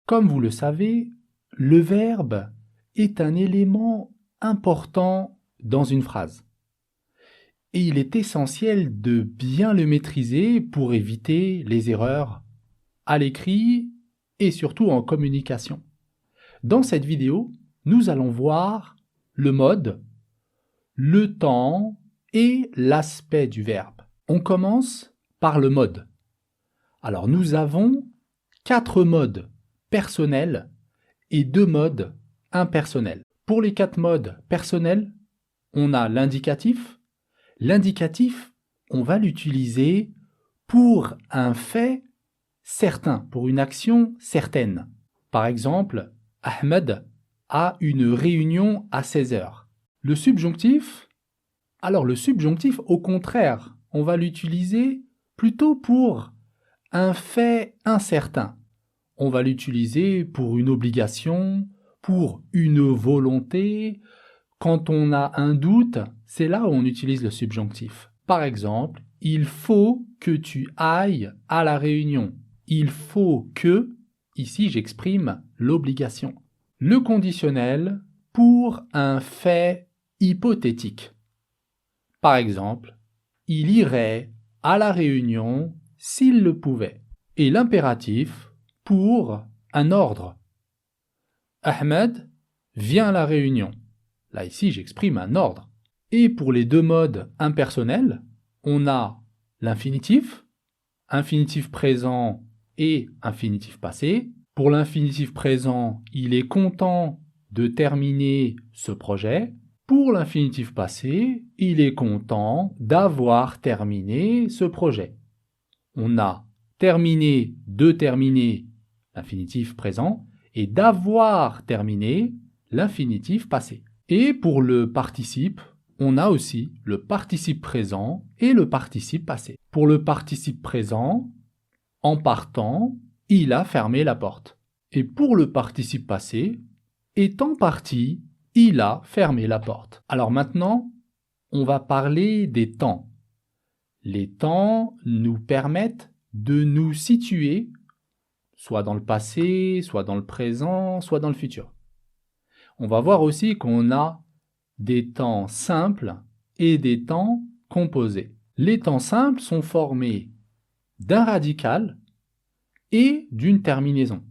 Comme vous le savez, le verbe est un élément important dans une phrase. Et il est essentiel de bien le maîtriser pour éviter les erreurs à l'écrit et surtout en communication. Dans cette vidéo, nous allons voir le mode, le temps et l'aspect du verbe. On commence par le mode. Alors nous avons 4 modes personnels et 2 modes impersonnels. Pour les 4 modes personnels, on a l'indicatif. L'indicatif, on va l'utiliser pour un fait certain, pour une action certaine. Par exemple, Ahmed a une réunion à 16 heures. Le subjonctif, au contraire, on va l'utiliser plutôt pour un fait incertain. On va l'utiliser pour une obligation, pour une volonté. Quand on a un doute, c'est là où on utilise le subjonctif. Par exemple, il faut que tu ailles à la réunion. Il faut que, ici j'exprime l'obligation. Le conditionnel pour un fait hypothétique. Par exemple, il irait à la réunion s'il le pouvait. Et l'impératif pour un ordre. Ahmed vient à la réunion. Là, ici, j'exprime un ordre. Et pour les 2 modes impersonnels, on a l'infinitif, infinitif présent et infinitif passé. Pour l'infinitif présent, il est content de terminer ce projet. Pour l'infinitif passé, il est content d'avoir terminé ce projet. On a terminé, de terminer, l'infinitif présent, et d'avoir terminé, l'infinitif passé. Et pour le participe, on a aussi le participe présent et le participe passé. Pour le participe présent, en partant, il a fermé la porte. Et pour le participe passé, étant parti, il a fermé la porte. Alors maintenant, on va parler des temps. Les temps nous permettent de nous situer soit dans le passé, soit dans le présent, soit dans le futur. On va voir aussi qu'on a des temps simples et des temps composés. Les temps simples sont formés d'un radical et d'une terminaison,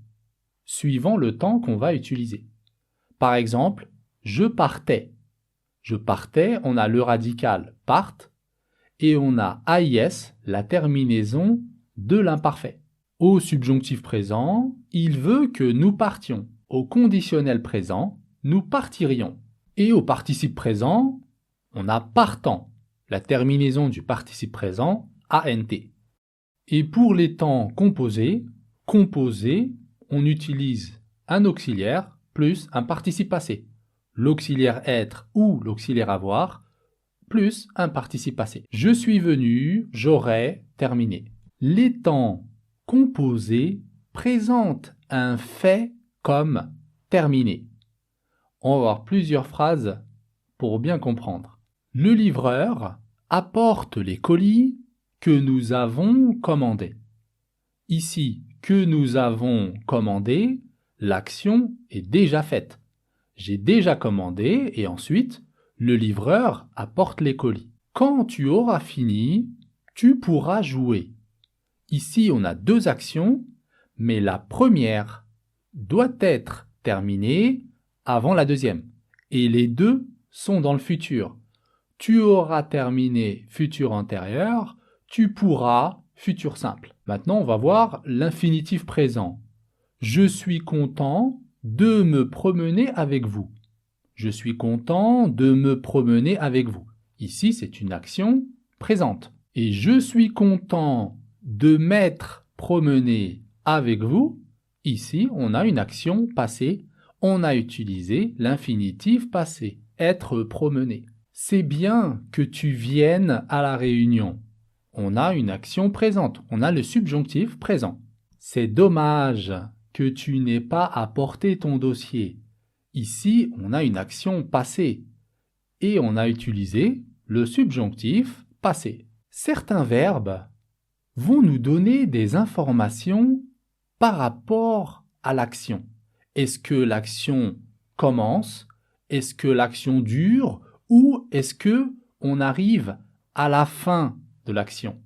suivant le temps qu'on va utiliser. Par exemple, je partais. Je partais, on a le radical part et on a AIS, la terminaison de l'imparfait. Au subjonctif présent, il veut que nous partions. Au conditionnel présent, nous partirions. Et au participe présent, on a partant, la terminaison du participe présent, ANT. Et pour les temps composés, on utilise un auxiliaire plus un participe passé. L'auxiliaire être ou l'auxiliaire avoir plus un participe passé. Je suis venu, j'aurais terminé. Les temps composés présentent un fait comme terminé. On va voir plusieurs phrases pour bien comprendre. Le livreur apporte les colis que nous avons commandés. Ici, que nous avons commandé, l'action est déjà faite. J'ai déjà commandé et ensuite, le livreur apporte les colis. Quand tu auras fini, tu pourras jouer. Ici, on a 2 actions, mais la première doit être terminée avant la deuxième. Et les 2 sont dans le futur. Tu auras terminé futur antérieur, tu pourras futur simple. Maintenant, on va voir l'infinitif présent. Je suis content de me promener avec vous. Je suis content de me promener avec vous. Ici, c'est une action présente. Et je suis content de m'être promené avec vous. Ici, on a une action passée. On a utilisé l'infinitif passé, être promené. C'est bien que tu viennes à la réunion. On a une action présente. On a le subjonctif présent. C'est dommage que tu n'aies pas apporté ton dossier. Ici, on a une action passée et on a utilisé le subjonctif passé. Certains verbes vont nous donner des informations par rapport à l'action. Est-ce que l'action commence? Est-ce que l'action dure? Ou est-ce que on arrive à la fin de l'action?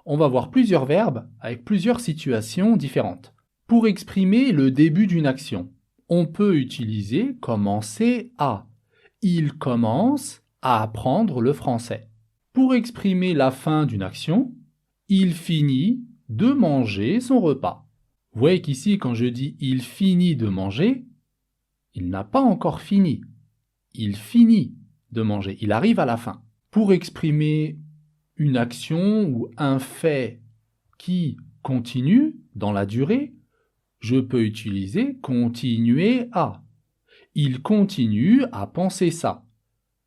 On va voir plusieurs verbes avec plusieurs situations différentes. Pour exprimer le début d'une action, on peut utiliser commencer à. Il commence à apprendre le français. Pour exprimer la fin d'une action, il finit de manger son repas. Vous voyez qu'ici, quand je dis il finit de manger, il n'a pas encore fini. Il finit de manger. Il arrive à la fin. Pour exprimer une action ou un fait qui continue dans la durée, je peux utiliser continuer à. Il continue à penser ça.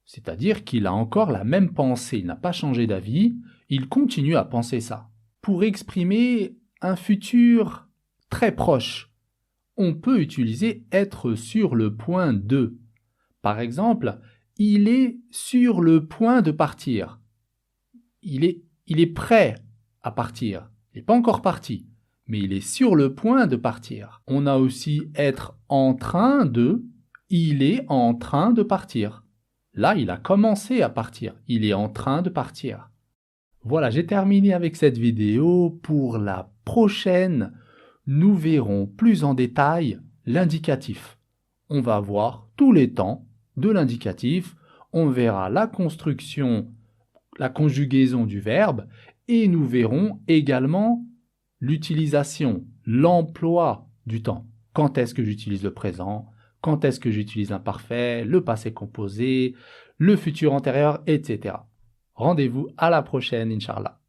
C'est-à-dire qu'il a encore la même pensée, il n'a pas changé d'avis, il continue à penser ça. Pour exprimer un futur très proche, on peut utiliser être sur le point de. Par exemple, il est sur le point de partir. Il est prêt à partir. Il n'est pas encore parti, mais il est sur le point de partir. On a aussi être en train de. Il est en train de partir. Là, il a commencé à partir. Il est en train de partir. Voilà, j'ai terminé avec cette vidéo. Pour la prochaine, nous verrons plus en détail l'indicatif. On va voir tous les temps de l'indicatif. On verra la construction, la conjugaison du verbe et nous verrons également l'utilisation, l'emploi du temps. Quand est-ce que j'utilise le présent? Quand est-ce que j'utilise l'imparfait, le passé composé, le futur antérieur, etc. Rendez-vous à la prochaine, Inch'Allah.